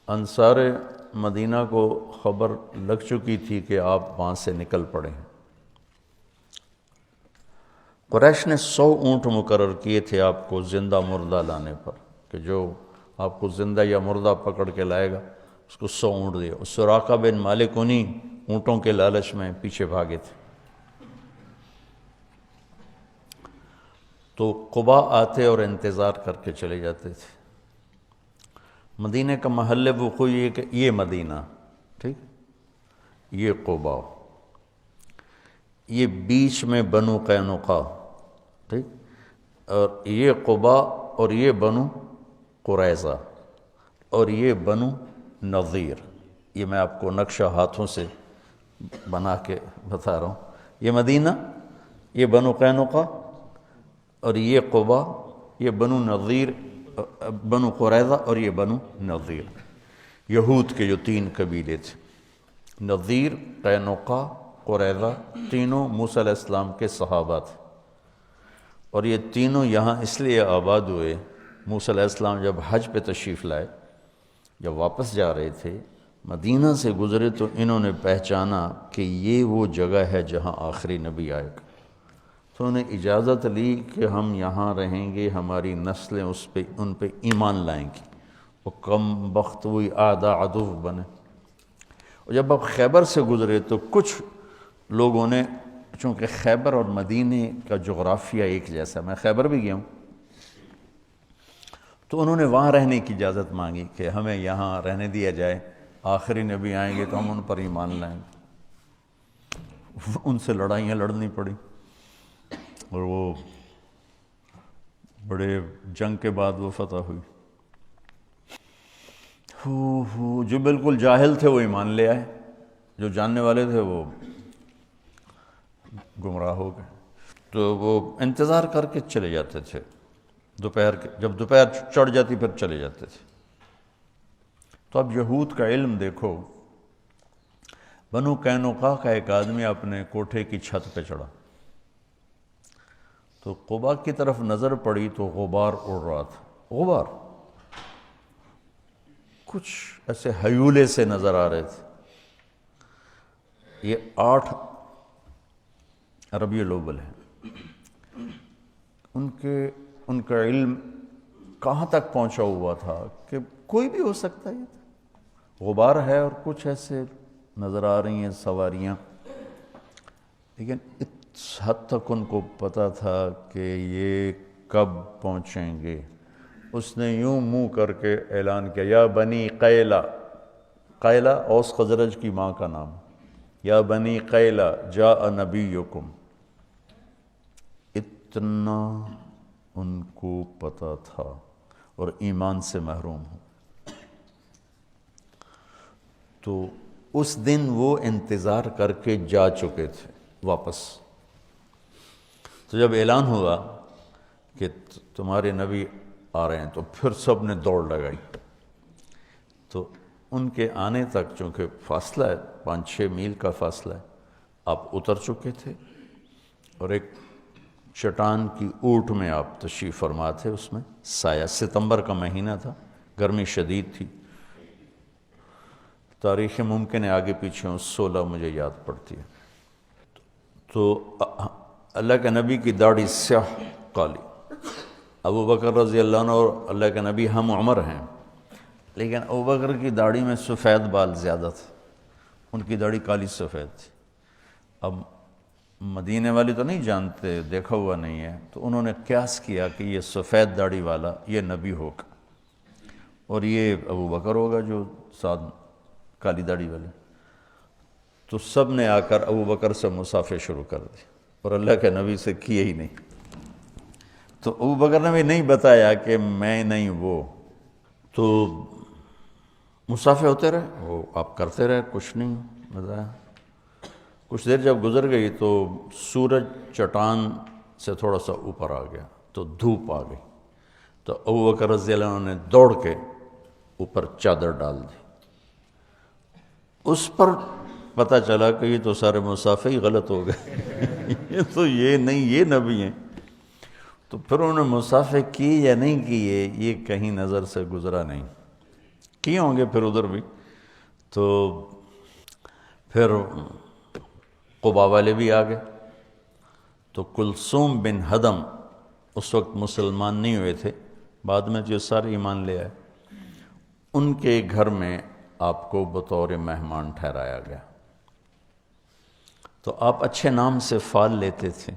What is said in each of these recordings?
انصار مدینہ کو خبر لگ چکی تھی کہ آپ وہاں سے نکل پڑے ہیں۔ قریش نے 100 اونٹ مقرر کیے تھے آپ کو زندہ مردہ لانے پر، کہ جو آپ کو زندہ یا مردہ پکڑ کے لائے گا اس کو 100 اونٹ دیا۔ سراقہ بن مالک انہی اونٹوں کے لالچ میں پیچھے بھاگے تھے۔ تو قباء آتے اور انتظار کر کے چلے جاتے تھے۔ مدینہ کا محل وقوع یہ کہ یہ مدینہ، ٹھیک، یہ قباء، یہ بیچ میں بنو قینقاع، ٹھیک، اور یہ قباء اور یہ بنو قریظہ اور یہ بنو نضیر۔ یہ میں آپ کو نقشہ ہاتھوں سے بنا کے بتا رہا ہوں۔ یہ مدینہ، یہ بنو قینقاع اور یہ قباء، یہ بنو نضیر، بنو قریظہ اور یہ بنو نضیر، یہود کے جو 3 قبیلے تھے۔ نضیر، قینقاع، قریظہ، تینوں موسیٰ علیہ السلام کے صحابہ تھے، اور یہ تینوں یہاں اس لیے آباد ہوئے۔ موسیٰ علیہ السلام جب حج پہ تشریف لائے، جب واپس جا رہے تھے مدینہ سے گزرے، تو انہوں نے پہچانا کہ یہ وہ جگہ ہے جہاں آخری نبی آئے گا۔ تو انہیں اجازت لی کہ ہم یہاں رہیں گے، ہماری نسلیں ان پہ ایمان لائیں گی۔ وہ کم بخت ہوئی آدھا عدو بنے۔ اور جب اب خیبر سے گزرے تو کچھ لوگوں نے، چونکہ خیبر اور مدینے کا جغرافیہ ایک جیسا، میں خیبر بھی گیا ہوں، تو انہوں نے وہاں رہنے کی اجازت مانگی کہ ہمیں یہاں رہنے دیا جائے، آخری نبی آئیں گے تو ہم ان پر ایمان لائیں گے۔ ان سے لڑائیاں لڑنی پڑی، اور وہ بڑے جنگ کے بعد وہ فتح ہوئی۔ جو بالکل جاہل تھے وہ ایمان لے آئے، جو جاننے والے تھے وہ گمراہ ہو گئے۔ تو وہ انتظار کر کے چلے جاتے تھے، دوپہر کے، جب دوپہر چڑھ جاتی پھر چلے جاتے تھے۔ تو اب یہود کا علم دیکھو، بنو قینقاع کا ایک آدمی اپنے کوٹھے کی چھت پہ چڑھا، تو قباء کی طرف نظر پڑی تو غبار اڑ رہا تھا۔ غبار کچھ ایسے ہیولے سے نظر آ رہے تھے۔ یہ 8 ربیع الاول ہے۔ ان کا علم کہاں تک پہنچا ہوا تھا کہ کوئی بھی ہو سکتا ہے۔ غبار ہے اور کچھ ایسے نظر آ رہی ہیں سواریاں، لیکن اس حد تک ان کو پتہ تھا کہ یہ کب پہنچیں گے۔ اس نے یوں منہ کر کے اعلان کیا، یا بنی قیلہ، قیلہ اوس خزرج کی ماں کا نام، یا بنی قیلہ جاء نبیکم۔ اتنا ان کو پتہ تھا، اور ایمان سے محروم ہو۔ تو اس دن وہ انتظار کر کے جا چکے تھے واپس۔ تو جب اعلان ہوا کہ تمہارے نبی آ رہے ہیں، تو پھر سب نے دوڑ لگائی۔ تو ان کے آنے تک چونکہ فاصلہ ہے، 5-6 میل کا فاصلہ ہے، آپ اتر چکے تھے، اور ایک چٹان کی اوٹ میں آپ تشریف فرما تھے۔ اس میں سایہ، ستمبر کا مہینہ تھا، گرمی شدید تھی۔ تاریخ ممکن ہے آگے پیچھے 16 مجھے یاد پڑتی ہے۔ تو اللہ کے نبی کی داڑھی سیاہ کالی، ابو بکر رضی اللہ عنہ اور اللہ کے نبی ہم عمر ہیں، لیکن ابو بکر کی داڑھی میں سفید بال زیادہ تھے، ان کی داڑھی کالی سفید تھی۔ اب مدینے والے تو نہیں جانتے، دیکھا ہوا نہیں ہے، تو انہوں نے قیاس کیا کہ یہ سفید داڑھی والا یہ نبی ہوگا، اور یہ ابو بکر ہوگا جو ساتھ کالی داڑھی والے۔ تو سب نے آ کر ابو بکر سے مصافحے شروع کر دی، اور اللہ کے نبی سے کیے ہی نہیں۔ تو ابو بکر نے بھی نہیں بتایا کہ میں نہیں وہ۔ تو مصافحے ہوتے رہے، وہ آپ کرتے رہے، کچھ نہیں بتایا۔ کچھ دیر جب گزر گئی تو سورج چٹان سے تھوڑا سا اوپر آ گیا، تو دھوپ آ گئی۔ تو ابو بکر رضی اللہ عنہ نے دوڑ کے اوپر چادر ڈال دی۔ اس پر پتہ چلا کہ یہ تو سارے مصافحے ہی غلط ہو گئے، یہ نہیں، یہ نبی ہیں۔ تو پھر انہوں نے مصافحے کی یا نہیں کیے، یہ کہیں نظر سے گزرا نہیں۔ کیے ہوں گے پھر ادھر بھی. تو پھر قبا والے بھی آ گئے. تو کلثوم بن ہدم اس وقت مسلمان نہیں ہوئے تھے، بعد میں جو سارے ایمان لے آئے. ان کے گھر میں آپ کو بطور مہمان ٹھہرایا گیا. تو آپ اچھے نام سے فال لیتے تھے،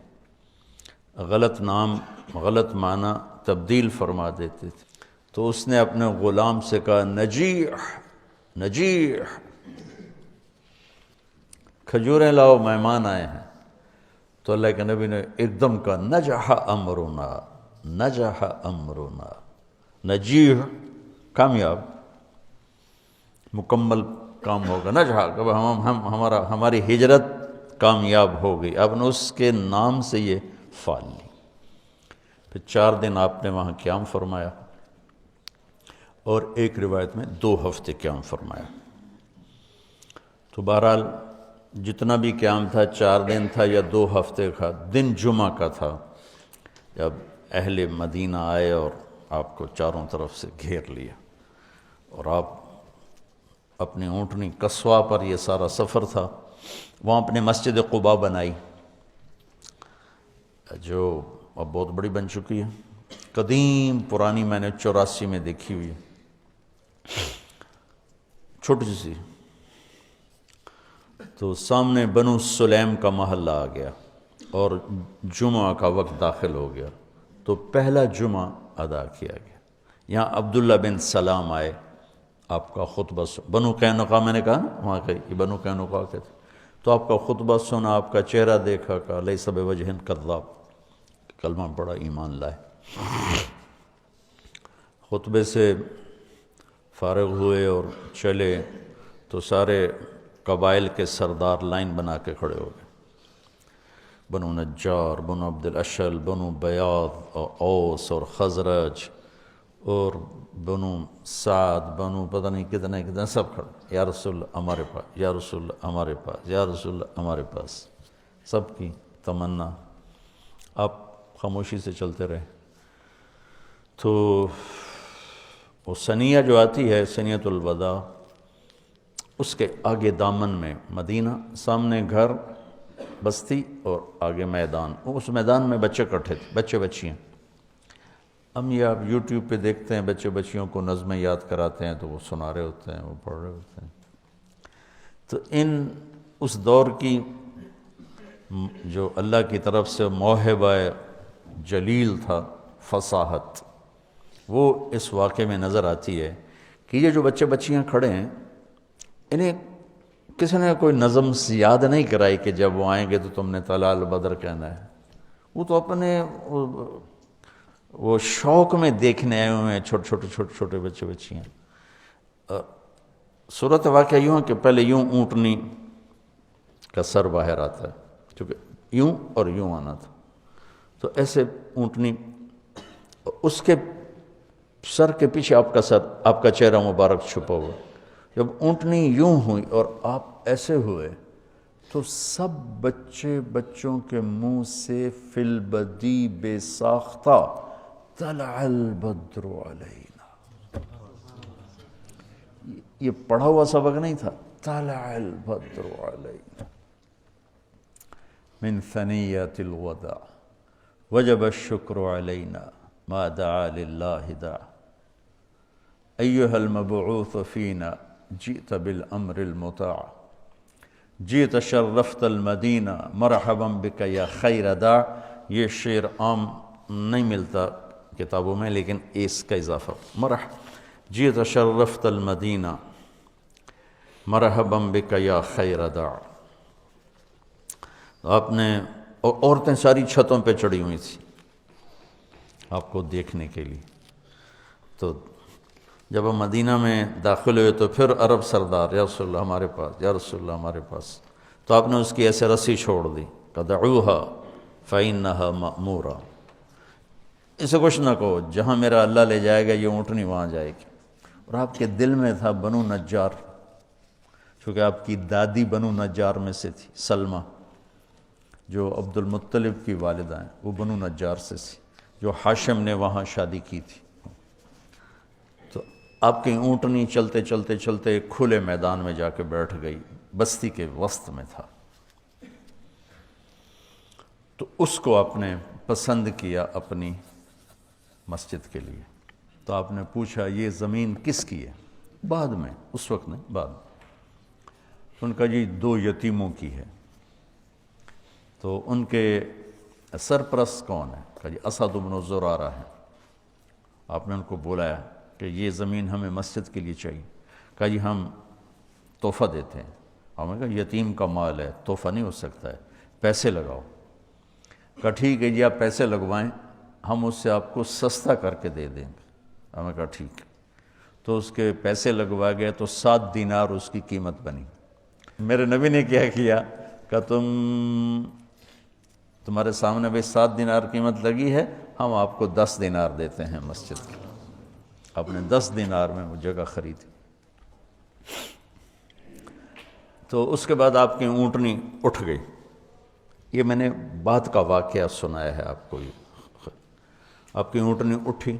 غلط نام غلط معنی تبدیل فرما دیتے تھے. تو اس نے اپنے غلام سے کہا نجیح نجیح، کھجوریں لاؤ مہمان آئے ہیں. تو اللہ کے نبی نے ایک دم کہا نجح امرنا نجح امرنا. نجیح کامیاب، مکمل کام ہوگا. نجح کہ ہماری ہجرت کامیاب ہو گئی. آپ نے اس کے نام سے یہ فال لی. پھر 4 دن آپ نے وہاں قیام فرمایا، اور ایک روایت میں 2 ہفتے قیام فرمایا. تو بہرحال جتنا بھی قیام تھا 4 دن تھا یا 2 ہفتے کا. دن جمعہ کا تھا جب اہل مدینہ آئے اور آپ کو چاروں طرف سے گھیر لیا، اور آپ اپنی اونٹنی قصوہ پر، یہ سارا سفر تھا. وہاں اپنے مسجد قباء بنائی، جو اب بہت بڑی بن چکی ہے، قدیم پرانی، میں نے 84 میں دیکھی ہوئی ہے، چھوٹی سی. تو سامنے بنو سلیم کا محلہ آ گیا اور جمعہ کا وقت داخل ہو گیا. تو پہلا جمعہ ادا کیا گیا. یہاں عبداللہ بن سلام آئے، آپ کا خطبہ بنو قینقاع، میں نے کہا وہاں کہ یہ بنو قینقاع کے تھے. تو آپ کا خطبہ سنا، آپ کا چہرہ دیکھا، کہا لیس بوجہ کذاب، کلمہ پڑھا، ایمان لائے. خطبے سے فارغ ہوئے اور چلے تو سارے قبائل کے سردار لائن بنا کے کھڑے ہو گئے. بنو نجار، بنو عبد الاشل، بنو بیاض اور اوس اور خزرج اور بنو سعد، بنو پتہ نہیں کتنے کتنے، سب کھڑے. یا رسول اللہ ہمارے پاس، یا رسول اللہ ہمارے پاس، یا رسول اللہ ہمارے پاس. سب کی تمنا. آپ خاموشی سے چلتے رہے. تو وہ ثنیہ جو آتی ہے، ثنیۃ الوداع، اس کے آگے دامن میں مدینہ، سامنے گھر بستی اور آگے میدان. اس میدان میں بچے اکٹھے تھے، بچے بچیاں. ہم یہ آپ یوٹیوب پہ دیکھتے ہیں، بچے بچیوں کو نظمیں یاد کراتے ہیں تو وہ سنا رہے ہوتے ہیں، وہ پڑھ رہے ہوتے ہیں. تو اس دور کی جو اللہ کی طرف سے موہبہ جلیل تھا، فصاحت، وہ اس واقعے میں نظر آتی ہے کہ یہ جو بچے بچیاں کھڑے ہیں، انہیں کسی نے کوئی نظم یاد نہیں کرائی کہ جب وہ آئیں گے تو تم نے طلع البدر کہنا ہے. وہ تو اپنے وہ شوق میں دیکھنے آئے ہوئے ہیں، چھوٹے چھوٹے بچے بچیاں. صورت واقعہ یوں ہے کہ پہلے یوں اونٹنی کا سر باہر آتا ہے، کیونکہ یوں اور یوں آنا تھا. تو ایسے اونٹنی، اس کے سر کے پیچھے آپ کا سر، آپ کا چہرہ مبارک چھپا ہوا. جب اونٹنی یوں ہوئی اور آپ ایسے ہوئے تو سب بچوں کے منہ سے فی البدی بے ساختہ طلع البدر علینا. یہ پڑھا ہوا سبق نہیں تھا. طلع البدر علینا من ثنیۃ الوداع وجب الشکر علینا ما دعا للہ دعا ایہا المبعوث فینا جئت بالامر المطاع جئت شرفت المدینہ مرحبا بک یا خیر داع. یہ شعر عام نہیں ملتا کتابوں میں، لیکن اس کا اضافہ جئت شرفت المدینہ مرحبا بک یا خیر داع. آپ نے، عورتیں ساری چھتوں پہ چڑھی ہوئی تھیں آپ کو دیکھنے کے لیے. تو جب ہم مدینہ میں داخل ہوئے تو پھر عرب سردار، یا رسول اللہ ہمارے پاس، یا رسول اللہ ہمارے پاس. تو آپ نے اس کی ایسے رسی چھوڑ دی کہ دعوہا فإنہا مأمورا، اسے کچھ نہ کہو، جہاں میرا اللہ لے جائے گا یہ اونٹنی وہاں جائے گی. اور آپ کے دل میں تھا بنو نجار، چونکہ آپ کی دادی بنو نجار میں سے تھی، سلمہ جو عبد المطلب کی والدہ ہیں، وہ بنو نجار سے تھی، جو ہاشم نے وہاں شادی کی تھی. تو آپ کی اونٹنی چلتے چلتے چلتے ایک کھلے میدان میں جا کے بیٹھ گئی، بستی کے وسط میں تھا، تو اس کو آپ نے پسند کیا اپنی مسجد کے لیے۔ تو آپ نے پوچھا یہ زمین کس کی ہے؟ بعد میں، اس وقت نہیں، بعد میں۔ ان کا جی 2 یتیموں کی ہے۔ تو ان کے سرپرست کون ہے؟ کہا جی اسد بن زرارہ ہے۔ آپ نے ان کو بلایا کہ یہ زمین ہمیں مسجد کے لیے چاہیے۔ کہا جی ہم تحفہ دیتے ہیں۔ ہم نے کہا یتیم کا مال ہے، تحفہ نہیں ہو سکتا ہے، پیسے لگاؤ۔ کہا ٹھیک ہے جی آپ پیسے لگوائیں، ہم اس سے آپ کو سستا کر کے دے دیں گے۔ ہم نے کہا ٹھیک ہے۔ تو اس کے پیسے لگوا گئے تو 7 دینار اس کی قیمت بنی۔ میرے نبی نے کیا کیا کہ تمہارے سامنے بھئی 7 دینار قیمت لگی ہے، ہم آپ کو 10 دینار دیتے ہیں مسجد کے۔ آپ نے 10 دینار میں وہ جگہ خریدی۔ تو اس کے بعد آپ کی اونٹنی اٹھ گئی۔ یہ میں نے بعد کا واقعہ سنایا ہے آپ کو۔ آپ کی اونٹنی اٹھی،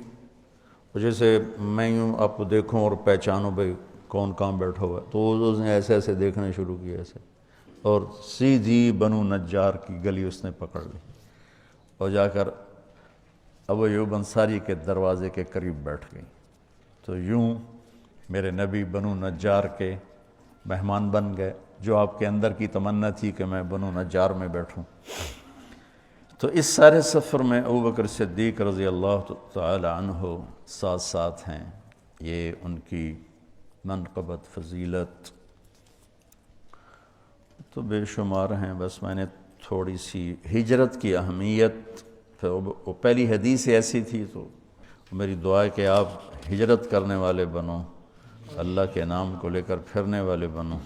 جیسے میں یوں آپ کو دیکھوں اور پہچانوں بھئی کون کہاں بیٹھا ہوا ہے، تو اس نے ایسے ایسے دیکھنے شروع کیا ایسے، اور سیدھی بنو نجار کی گلی اس نے پکڑ لی اور جا کر ابو ایوب انصاری کے دروازے کے قریب بیٹھ گئی۔ تو یوں میرے نبی بنو نجار کے مہمان بن گئے، جو آپ کے اندر کی تمنا تھی کہ میں بنو نجار میں بیٹھوں۔ تو اس سارے سفر میں ابوبکر صدیق رضی اللہ تعالی عنہ ساتھ ساتھ ہیں۔ یہ ان کی منقبت، فضیلت تو بے شمار ہیں۔ بس میں نے تھوڑی سی ہجرت کی اہمیت، وہ پہلی حدیث ایسی تھی، تو میری دعا ہے کہ آپ ہجرت کرنے والے بنو، اللہ کے نام کو لے کر پھرنے والے بنو۔